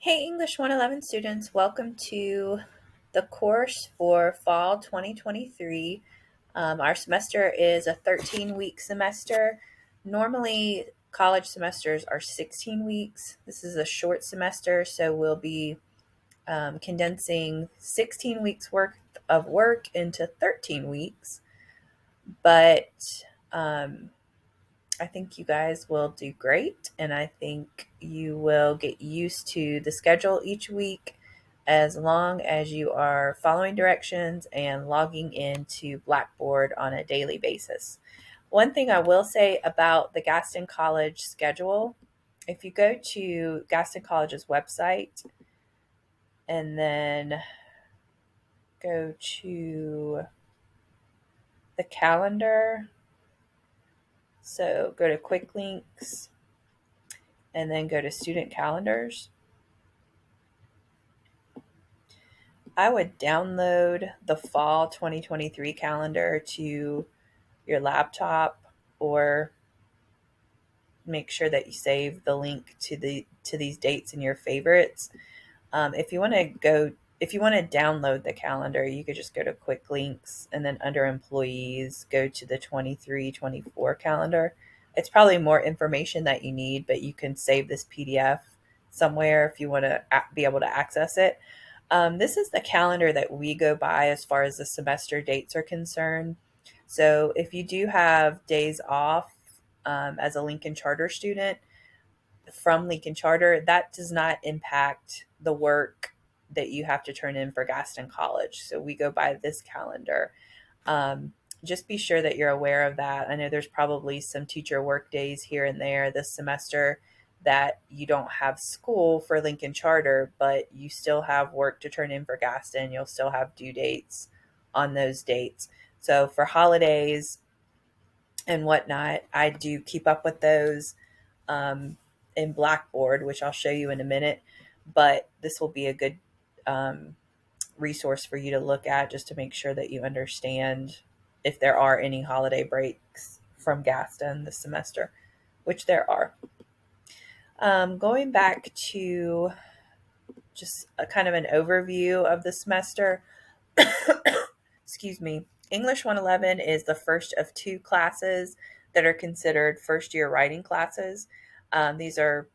Hey English 111 students, welcome to the course for fall 2023. Our semester is a 13-week semester. Normally, college semesters are 16 weeks. This is a short semester, so we'll be condensing 16 weeks worth of work into 13 weeks. But I think you guys will do great, and I think you will get used to the schedule each week as long as you are following directions and logging into Blackboard on a daily basis. One thing I will say about the Gaston College schedule, if you go to Gaston College's website and then go to the calendar, so go to quick links and then go to student calendars. I would download the fall 2023 calendar to your laptop, or make sure that you save the link to these dates in your favorites. If you want to download the calendar, you could just go to quick links and then under employees, go to the 23-24 calendar. It's probably more information that you need, but you can save this PDF somewhere if you want to be able to access it. This is the calendar that we go by as far as the semester dates are concerned. So if you do have days off as a Lincoln Charter student from Lincoln Charter, that does not impact the work that you have to turn in for Gaston College. So we go by this calendar. Just be sure that you're aware of that. I know there's probably some teacher work days here and there this semester that you don't have school for Lincoln Charter, but you still have work to turn in for Gaston. You'll still have due dates on those dates. So for holidays and whatnot, I do keep up with those in Blackboard, which I'll show you in a minute. But this will be a good resource for you to look at just to make sure that you understand if there are any holiday breaks from Gaston this semester, which there are. Going back to just a kind of an overview of the semester, excuse me, English 111 is the first of two classes that are considered first year writing classes. These are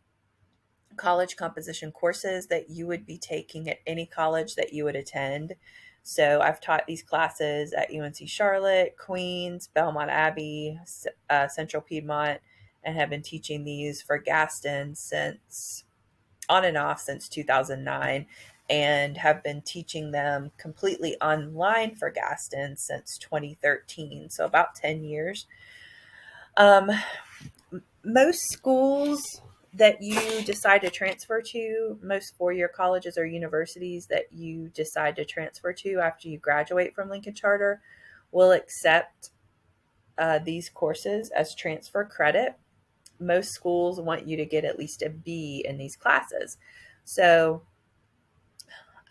college composition courses that you would be taking at any college that you would attend. So I've taught these classes at UNC Charlotte, Queens, Belmont Abbey, Central Piedmont, and have been teaching these for Gaston since on and off since 2009, and have been teaching them completely online for Gaston since 2013, so about 10 years. Most schools that you decide to transfer to, most four-year colleges or universities that you decide to transfer to after you graduate from Lincoln Charter, will accept these courses as transfer credit. Most schools want you to get at least a B in these classes. So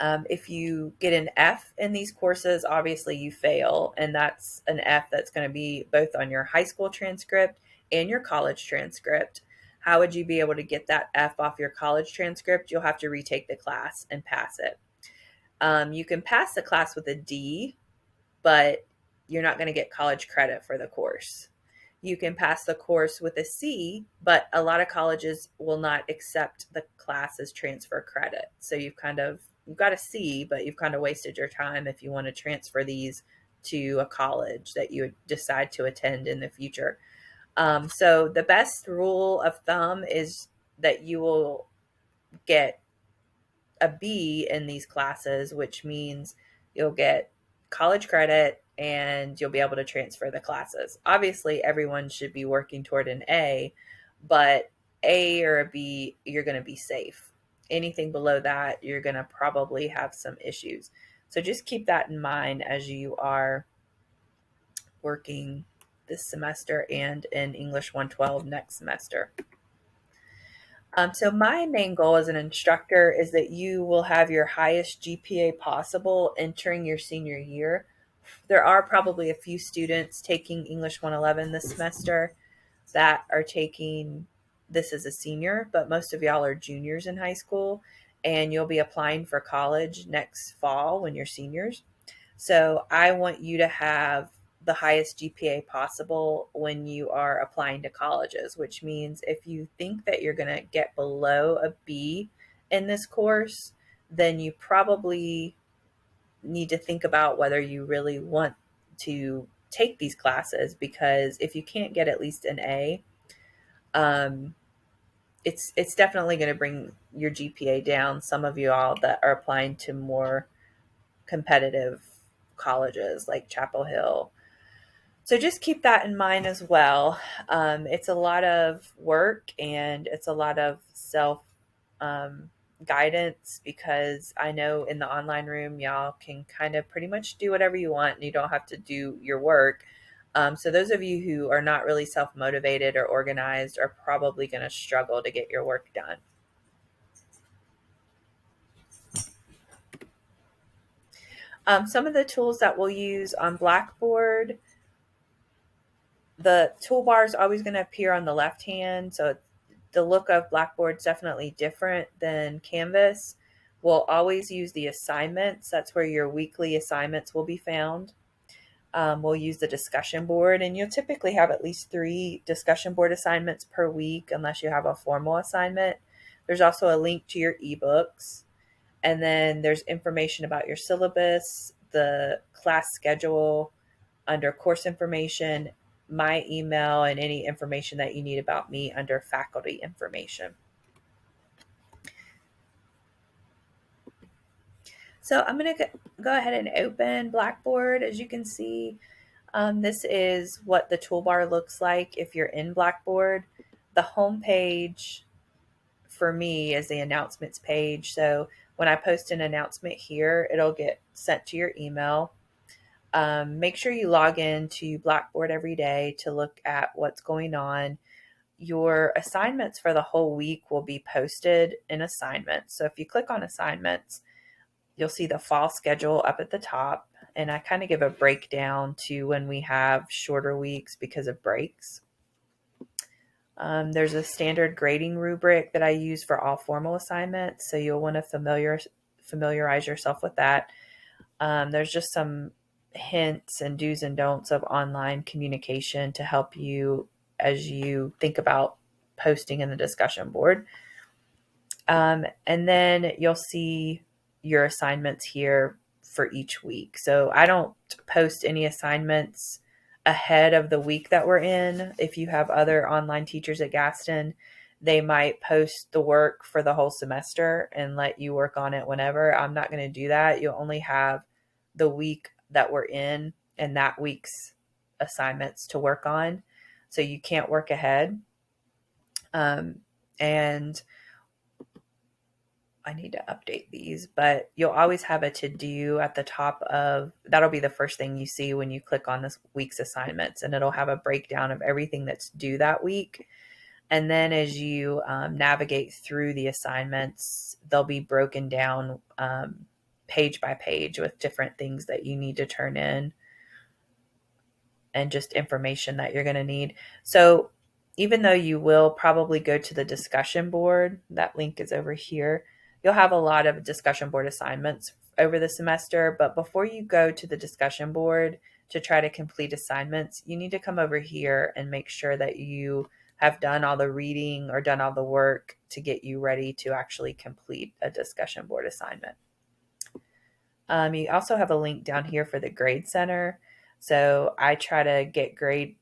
if you get an F in these courses, obviously you fail, and that's an F that's going to be both on your high school transcript and your college transcript. How would you be able to get that F off your college transcript? You'll have to retake the class and pass it. You can pass the class with a D, but you're not going to get college credit for the course. You can pass the course with a C, but a lot of colleges will not accept the class as transfer credit. So you've got a C, but you've kind of wasted your time if you want to transfer these to a college that you would decide to attend in the future. So the best rule of thumb is that you will get a B in these classes, which means you'll get college credit and you'll be able to transfer the classes. Obviously, everyone should be working toward an A, but A or a B, you're going to be safe. Anything below that, you're going to probably have some issues. So just keep that in mind as you are working this semester and in English 112 next semester. So my main goal as an instructor is that you will have your highest GPA possible entering your senior year. There are probably a few students taking English 111 this semester that are taking this as a senior, but most of y'all are juniors in high school. and you'll be applying for college next fall when you're seniors. So I want you to have the highest GPA possible when you are applying to colleges, which means if you think that you're going to get below a B in this course, then you probably need to think about whether you really want to take these classes, because if you can't get at least an A, um, it's definitely going to bring your GPA down. Some of you all that are applying to more competitive colleges like Chapel Hill. So just keep that in mind as well. It's a lot of work and it's a lot of self um, guidance, because I know in the online room, y'all can kind of pretty much do whatever you want and you don't have to do your work. So those of you who are not really self motivated or organized are probably going to struggle to get your work done. Some of the tools that we'll use on Blackboard, the toolbar is always going to appear on the left hand. So the look of Blackboard is definitely different than Canvas. We'll always use the assignments. That's where your weekly assignments will be found. We'll use the discussion board, and you'll typically have at least 3 discussion board assignments per week unless you have a formal assignment. There's also a link to your ebooks. And then there's information about your syllabus, the class schedule, under course information, my email, and any information that you need about me under faculty information. So I'm going to go ahead and open Blackboard. As you can see, this is what the toolbar looks like if you're in Blackboard. The home page for me is the announcements page. So when I post an announcement here, it'll get sent to your email. Make sure you log in to Blackboard every day to look at what's going on. Your assignments for the whole week will be posted in assignments. So if you click on assignments, you'll see the fall schedule up at the top. And I kind of give a breakdown to when we have shorter weeks because of breaks. There's a standard grading rubric that I use for all formal assignments, so you'll want to familiarize yourself with that. There's just some hints and do's and don'ts of online communication to help you as you think about posting in the discussion board. And then you'll see your assignments here for each week. So I don't post any assignments ahead of the week that we're in. If you have other online teachers at Gaston, they might post the work for the whole semester and let you work on it whenever. I'm not going to do that. You'll only have the week that we're in and that week's assignments to work on. So you can't work ahead. And I need to update these, but you'll always have a to-do at the top of, that'll be the first thing you see when you click on this week's assignments, and it'll have a breakdown of everything that's due that week. And then as you navigate through the assignments, they'll be broken down page by page with different things that you need to turn in and just information that you're going to need. So even though you will probably go to the discussion board, that link is over here, you'll have a lot of discussion board assignments over the semester. But before you go to the discussion board to try to complete assignments, you need to come over here and make sure that you have done all the reading or done all the work to get you ready to actually complete a discussion board assignment. You also have a link down here for the grade center. So I try to get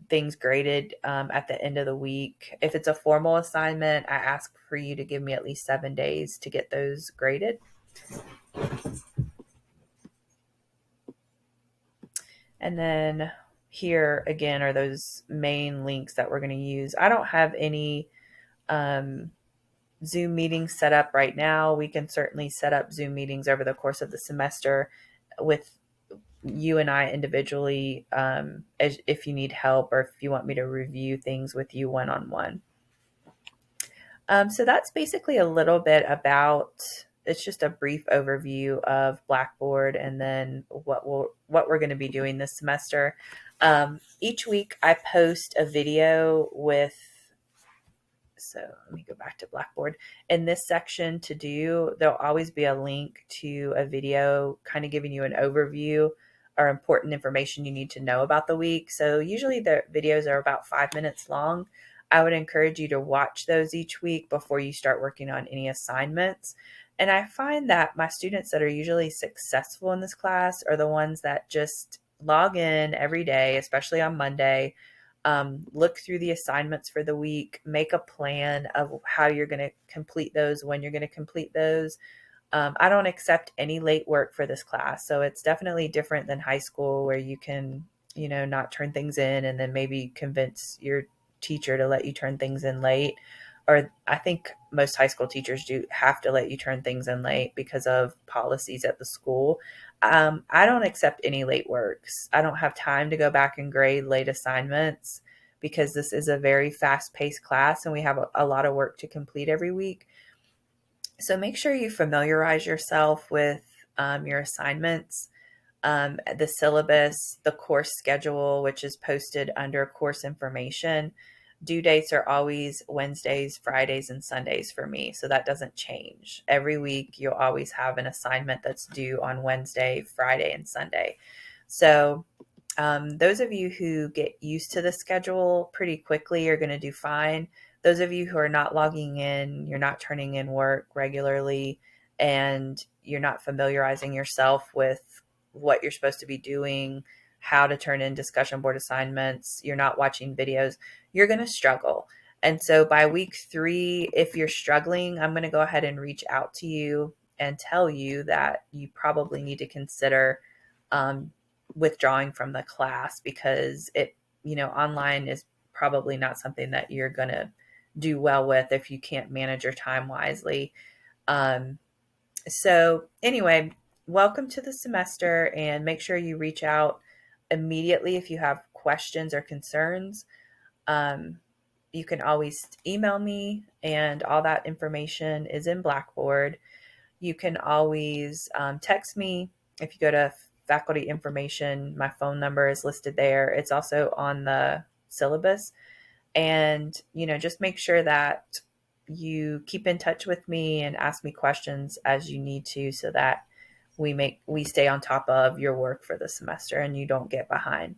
things graded at the end of the week. If it's a formal assignment, I ask for you to give me at least 7 days to get those graded. And then here again are those main links that we're going to use. I don't have any Zoom meetings set up right now. We can certainly set up Zoom meetings over the course of the semester with you and I individually, if you need help or if you want me to review things with you one-on-one. So that's basically a little bit about, it's just a brief overview of Blackboard and then what we're going to be doing this semester. Each week I post a video with So let me go back to Blackboard. In this section to do, there'll always be a link to a video kind of giving you an overview or important information you need to know about the week. So usually the videos are about 5 minutes long. I would encourage you to watch those each week before you start working on any assignments. And I find that my students that are usually successful in this class are the ones that just log in every day, especially on Monday, look through the assignments for the week, make a plan of how you're going to complete those, when you're going to complete those. I don't accept any late work for this class. So it's definitely different than high school where you can, not turn things in and then maybe convince your teacher to let you turn things in late. Or I think most high school teachers do have to let you turn things in late because of policies at the school. I don't accept any late works. I don't have time to go back and grade late assignments because this is a very fast paced class and we have a lot of work to complete every week. So make sure you familiarize yourself with your assignments, the syllabus, the course schedule, which is posted under course information. Due dates are always Wednesdays, Fridays, and Sundays for me. So that doesn't change. Every week, you'll always have an assignment that's due on Wednesday, Friday, and Sunday. So those of you who get used to the schedule pretty quickly are going to do fine. Those of you who are not logging in, you're not turning in work regularly, and you're not familiarizing yourself with what you're supposed to be doing, how to turn in discussion board assignments, you're not watching videos, you're going to struggle. And so by week 3, if you're struggling, I'm going to go ahead and reach out to you and tell you that you probably need to consider withdrawing from the class because online is probably not something that you're going to do well with if you can't manage your time wisely. So anyway, welcome to the semester and make sure you reach out immediately if you have questions or concerns. You can always email me and all that information is in Blackboard. You can always text me. If you go to faculty information, my phone number is listed there. It's also on the syllabus. And, just make sure that you keep in touch with me and ask me questions as you need to so that we stay on top of your work for the semester and you don't get behind.